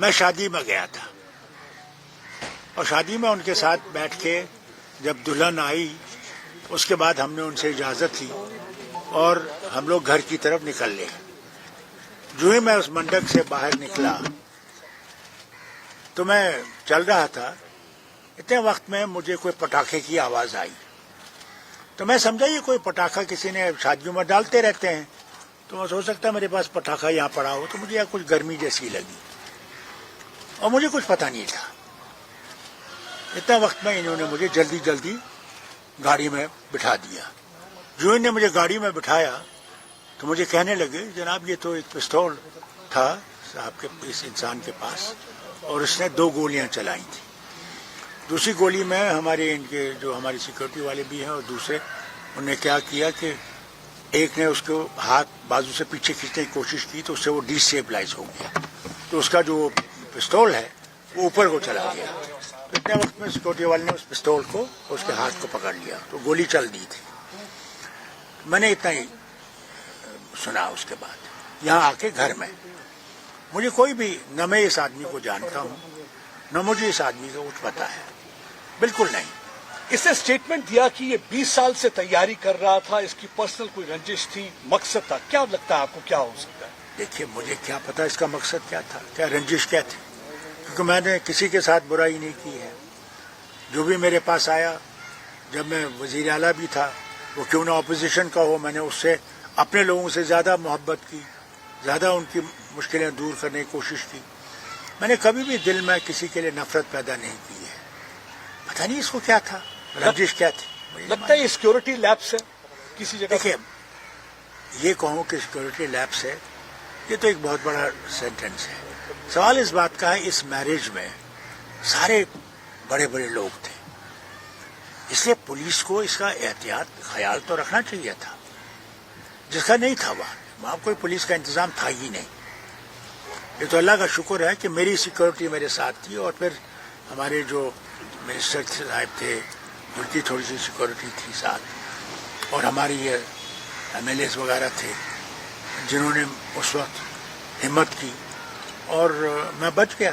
میں شادی میں گیا تھا اور شادی میں ان کے ساتھ بیٹھ کے جب دلہن آئی اس کے بعد ہم نے ان سے اجازت لی اور ہم لوگ گھر کی طرف نکل لے. جو ہی میں اس منڈپ سے باہر نکلا تو میں چل رہا تھا، اتنے وقت میں مجھے کوئی پٹاخے کی آواز آئی تو میں سمجھا یہ کوئی پٹاخہ کسی نے شادیوں میں ڈالتے رہتے ہیں، تو میں سوچ سکتا میرے پاس پٹاخہ یہاں پڑا ہو، تو مجھے یہاں کچھ گرمی جیسی لگی اور مجھے کچھ پتہ نہیں تھا. اتنا وقت میں انہوں نے مجھے جلدی جلدی گاڑی میں بٹھا دیا. جو انہوں نے مجھے گاڑی میں بٹھایا تو مجھے کہنے لگے جناب یہ تو ایک پستول تھا صاحب کے اس انسان کے پاس اور اس نے 2 گولیاں چلائی تھیں. دوسری گولی میں ہمارے ان کے جو ہماری سیکورٹی والے بھی ہیں اور دوسرے انہوں نے کیا کیا کہ ایک نے اس کو ہاتھ بازو سے پیچھے کھینچنے کی کوشش کی تو اس سے وہ ڈی اسٹیبلائز ہو گیا، تو اس کا جو پستول ہے وہ اوپر کو چلا گیا. تو اتنے وقت میں سیکورٹی والے نے اس پستول کو اس کے ہاتھ کو پکڑ لیا تو گولی چل دی تھی. میں نے اتنا ہی سنا. اس کے بعد یہاں آ کے گھر میں مجھے کوئی بھی نہ میں اس آدمی کو جانتا ہوں نہ مجھے اس آدمی کا کچھ پتا ہے، بالکل نہیں. اس نے اسٹیٹمنٹ دیا کہ یہ 20 سال سے تیاری کر رہا تھا، اس کی پرسنل کوئی رنجش تھی، مقصد تھا. کیا لگتا ہے آپ کو کیا ہو سکتا ہے؟ دیکھیے مجھے کیا پتا اس کا مقصد کیا تھا، کیا رنجش کیا تھی، کیونکہ میں نے کسی کے ساتھ برائی نہیں کی ہے. جو بھی میرے پاس آیا جب میں وزیر اعلیٰ بھی تھا، وہ کیوں نہ اپوزیشن کا ہو، میں نے اس سے اپنے لوگوں سے زیادہ محبت کی، زیادہ ان کی مشکلیں دور کرنے کی کوشش کی. میں نے کبھی بھی دل میں کسی کے لیے نفرت پیدا نہیں کی ہے. پتہ نہیں اس کو کیا تھا، رنجش کیا تھی. لگتا ہے یہ سیکورٹی لیبس ہے کسی جگہ. دیکھیے یہ کہوں کہ سیکورٹی لیبس ہے، یہ تو ایک بہت بڑا سینٹینس ہے. سوال اس بات کا ہے اس میرج میں سارے بڑے بڑے لوگ تھے، اس لیے پولیس کو اس کا احتیاط خیال تو رکھنا چاہیے تھا، جس کا نہیں تھا. وہاں کوئی پولیس کا انتظام تھا ہی نہیں. یہ تو اللہ کا شکر ہے کہ میری سیکورٹی میرے ساتھ تھی اور پھر ہمارے جو منسٹر صاحب تھے ان کی تھوڑی سی سیکورٹی تھی ساتھ، اور ہماری یہ ایم ایل ایز وغیرہ تھے جنہوں نے اس وقت ہمت کی اور میں بچ گیا.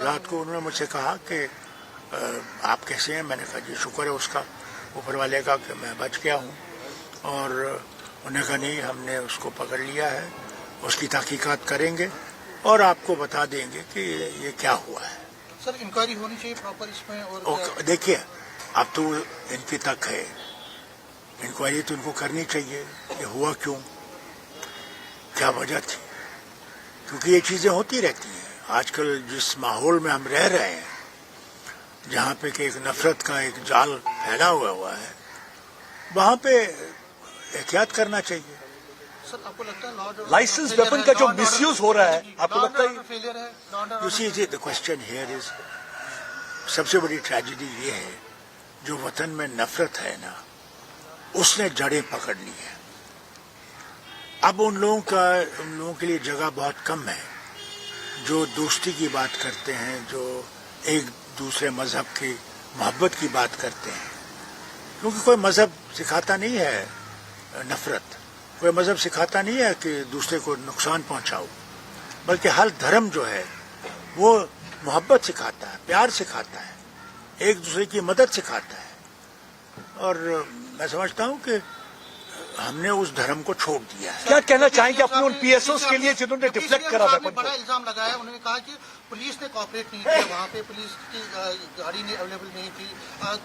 رات کو انہوں نے مجھ سے کہا کہ آپ کیسے ہیں. میں نے کہا جی شکر ہے اس کا اوپر والے کا کہ میں بچ گیا ہوں. اور انہوں نے کہا نہیں ہم نے اس کو پکڑ لیا ہے، اس کی تحقیقات کریں گے اور آپ کو بتا دیں گے کہ یہ کیا ہوا ہے. سر انکوائری ہونی چاہیے پراپر اس میں. اور دیکھیے اب تو ان کی تک ہے، انکوائری تو ان کو کرنی چاہیے یہ ہوا کیوں، کیا وجہ تھی، کیونکہ یہ چیزیں ہوتی رہتی ہیں. آج کل جس ماحول میں ہم رہ رہے ہیں جہاں پہ کہ ایک نفرت کا ایک جال پھیلا ہوا ہے، وہاں پہ احتیاط کرنا چاہیے. سر آپ کو لگتا ہے لائسنس ویپن کا جو مس یوز ہو رہا ہے آپ کو لگتا ہے؟ You see, the question here is سب سے بڑی ٹریجڈی یہ ہے جو وطن میں نفرت ہے نا اس نے جڑیں پکڑ لی ہیں. اب ان لوگوں کے لیے جگہ بہت کم ہے جو دوستی کی بات کرتے ہیں، جو ایک دوسرے مذہب کی محبت کی بات کرتے ہیں، کیونکہ کوئی مذہب سکھاتا نہیں ہے نفرت، کوئی مذہب سکھاتا نہیں ہے کہ دوسرے کو نقصان پہنچاؤ، بلکہ ہر دھرم جو ہے وہ محبت سکھاتا ہے، پیار سکھاتا ہے، ایک دوسرے کی مدد سکھاتا ہے. اور میں سمجھتا ہوں کہ ہم نے اس دھرم کو چھوڑ دیا ہے. کیا کہنا چاہیں گے اپنے ان پی ایس اوز کے لیے جنہوں نے ڈیفلیکٹ کرا ویپن کو؟ بڑا الزام لگایا، انہوں نے کہا کہ پولیس نے کوآپریٹ نہیں کیا، وہاں پہ پولیس کی گاڑی اویلیبل نہیں تھی.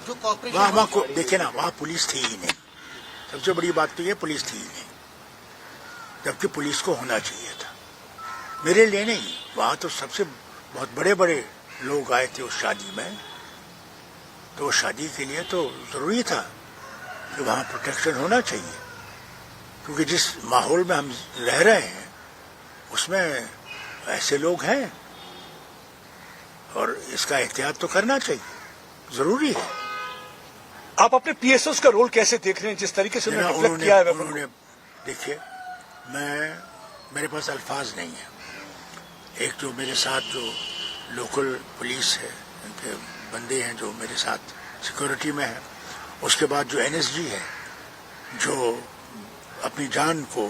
جو کوآپریشن دیکھیں نا وہاں پولیس تھی ہی نہیں. سب سے بڑی بات تو یہ پولیس تھی ہی نہیں، جبکہ پولیس کو ہونا چاہیے تھا. میرے لیے نہیں، وہاں تو سب سے بہت بڑے بڑے لوگ آئے تھے اس شادی میں، تو اس شادی کے لیے تو ضروری تھا کہ وہاں پروٹیکشن ہونا چاہیے، کیونکہ جس ماحول میں ہم رہ رہے ہیں اس میں ایسے لوگ ہیں اور اس کا احتیاط تو کرنا چاہیے، ضروری ہے. آپ اپنے پی ایس اوز کا رول کیسے دیکھ رہے ہیں جس طریقے سے ڈیفلیکٹ کیا ہے؟ انہوں نے دیکھیے میرے پاس الفاظ نہیں ہیں. ایک جو میرے ساتھ جو لوکل پولیس ہے ان کے بندے ہیں جو میرے ساتھ سیکورٹی میں ہیں، اس کے بعد جو این ایس جی ہے جو اپنی جان کو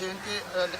JNK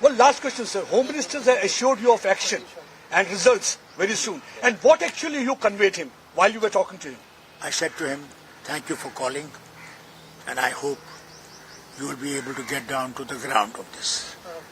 Well, last question, sir. Home Minister has assured you of action and results very soon. And what actually you conveyed him while you were talking to him? I said to him, thank you for calling, and I hope you will be able to get down to the ground of this.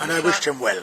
And I wished him well.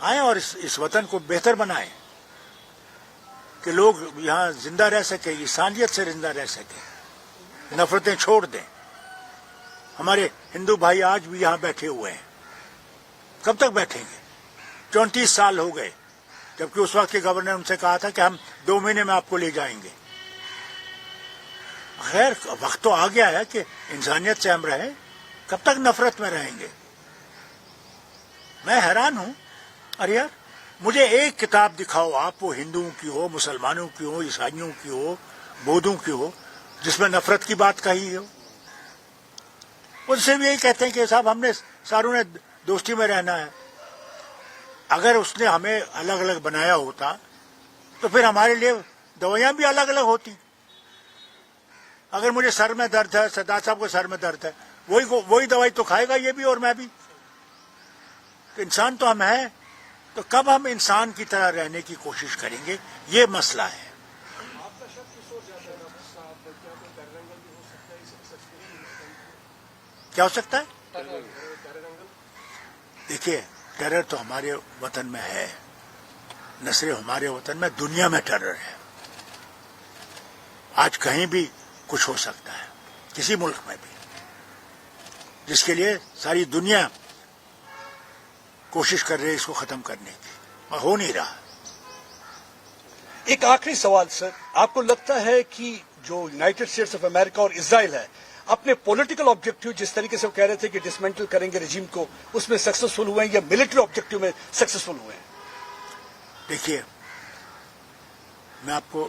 آئیں اور اس وطن کو بہتر بنائیں کہ لوگ یہاں زندہ رہ سکیں, انسانیت سے زندہ رہ سکیں, نفرتیں چھوڑ دیں. ہمارے ہندو بھائی آج بھی یہاں بیٹھے ہوئے ہیں. کب تک بیٹھیں گے؟ 34 سال ہو گئے, جبکہ اس وقت کے گورنر نے ان سے کہا تھا کہ ہم 2 مہینے میں آپ کو لے جائیں گے. خیر, وقت تو آ گیا ہے کہ انسانیت سے ہم رہیں. کب تک نفرت میں رہیں گے؟ میں حیران ہوں. ارے یار, مجھے ایک کتاب دکھاؤ آپ, وہ ہندوؤں کی ہو, مسلمانوں کی ہو, عیسائیوں کی ہو, بودھوں کی ہو, جس میں نفرت کی بات کہی ہو. ان سے بھی یہی کہتے ہیں کہ صاحب ہم نے ساروں نے دوستی میں رہنا ہے. اگر اس نے ہمیں الگ الگ بنایا ہوتا تو پھر ہمارے لیے دوائیاں بھی الگ الگ ہوتی. اگر مجھے سر میں درد ہے, سردار صاحب کو سر میں درد ہے, وہی دوائی تو کھائے گا یہ بھی اور میں بھی. تو انسان تو ہم ہیں, تو کب ہم انسان کی طرح رہنے کی کوشش کریں گے؟ یہ مسئلہ ہے. کیا ہو سکتا ہے؟ دیکھیے, ٹیرر تو ہمارے وطن میں ہے, نہ صرف ہمارے وطن میں, دنیا میں ٹیرر ہے. آج کہیں بھی کچھ ہو سکتا ہے, کسی ملک میں بھی, جس کے لیے ساری دنیا کوشش کر رہی ہے اس کو ختم کرنے کی, اور ہو نہیں رہا. ایک آخری سوال سر, آپ کو لگتا ہے کہ جو یونائٹڈ اسٹیٹس آف امریکہ اور اسرائیل ہے اپنے پولیٹیکل آبجیکٹو جس طریقے سے وہ کہہ رہے تھے کہ ڈسمینٹل کریں گے رجیم کو, اس میں سکسیسفل ہوئے ہیں یا ملٹری آبجیکٹو میں سکسیسفل ہوئے ہیں؟ دیکھیے, میں آپ کو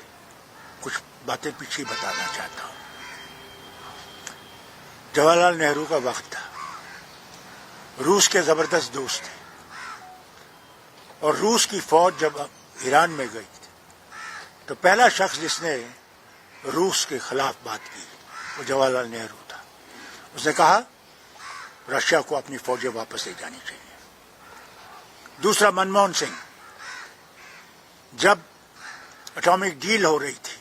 کچھ باتیں پیچھے بتانا چاہتا ہوں. جواہر لال نہرو کا وقت تھا, روس کے زبردست دوست تھے, اور روس کی فوج جب ایران میں گئی تھی تو پہلا شخص جس نے روس کے خلاف بات کی وہ جواہر لال نہرو تھا. اس نے کہا رشیا کو اپنی فوجیں واپس لے جانی چاہیے. دوسرا, منموہن سنگھ, جب اٹامک ڈیل ہو رہی تھی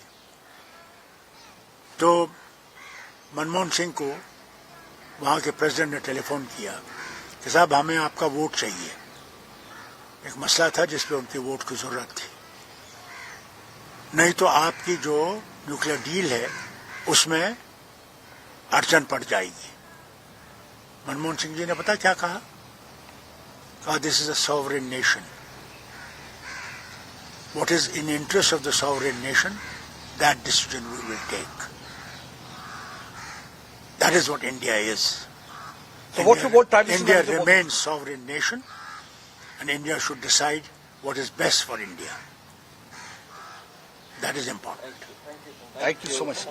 تو منموہن سنگھ کو وہاں کے پریزیڈنٹ نے ٹیلی فون کیا کہ صاحب ہمیں آپ کا ووٹ چاہیے. ایک مسئلہ تھا جس پہ ان کی ووٹ کی ضرورت تھی, نہیں تو آپ کی جو نیوکلیر ڈیل ہے اس میں اڑچن پڑ جائے گی. منموہن سنگھ جی نے پتا کیا کہا؟ This is a sovereign nation. What is in interest of the sovereign nation, that decision we will take. That is what India is. So what tradition India is the- remains sovereign nation, and India should decide what is best for India. That is important. Thank you so much.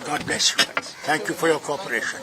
God bless you. Thank you for your cooperation.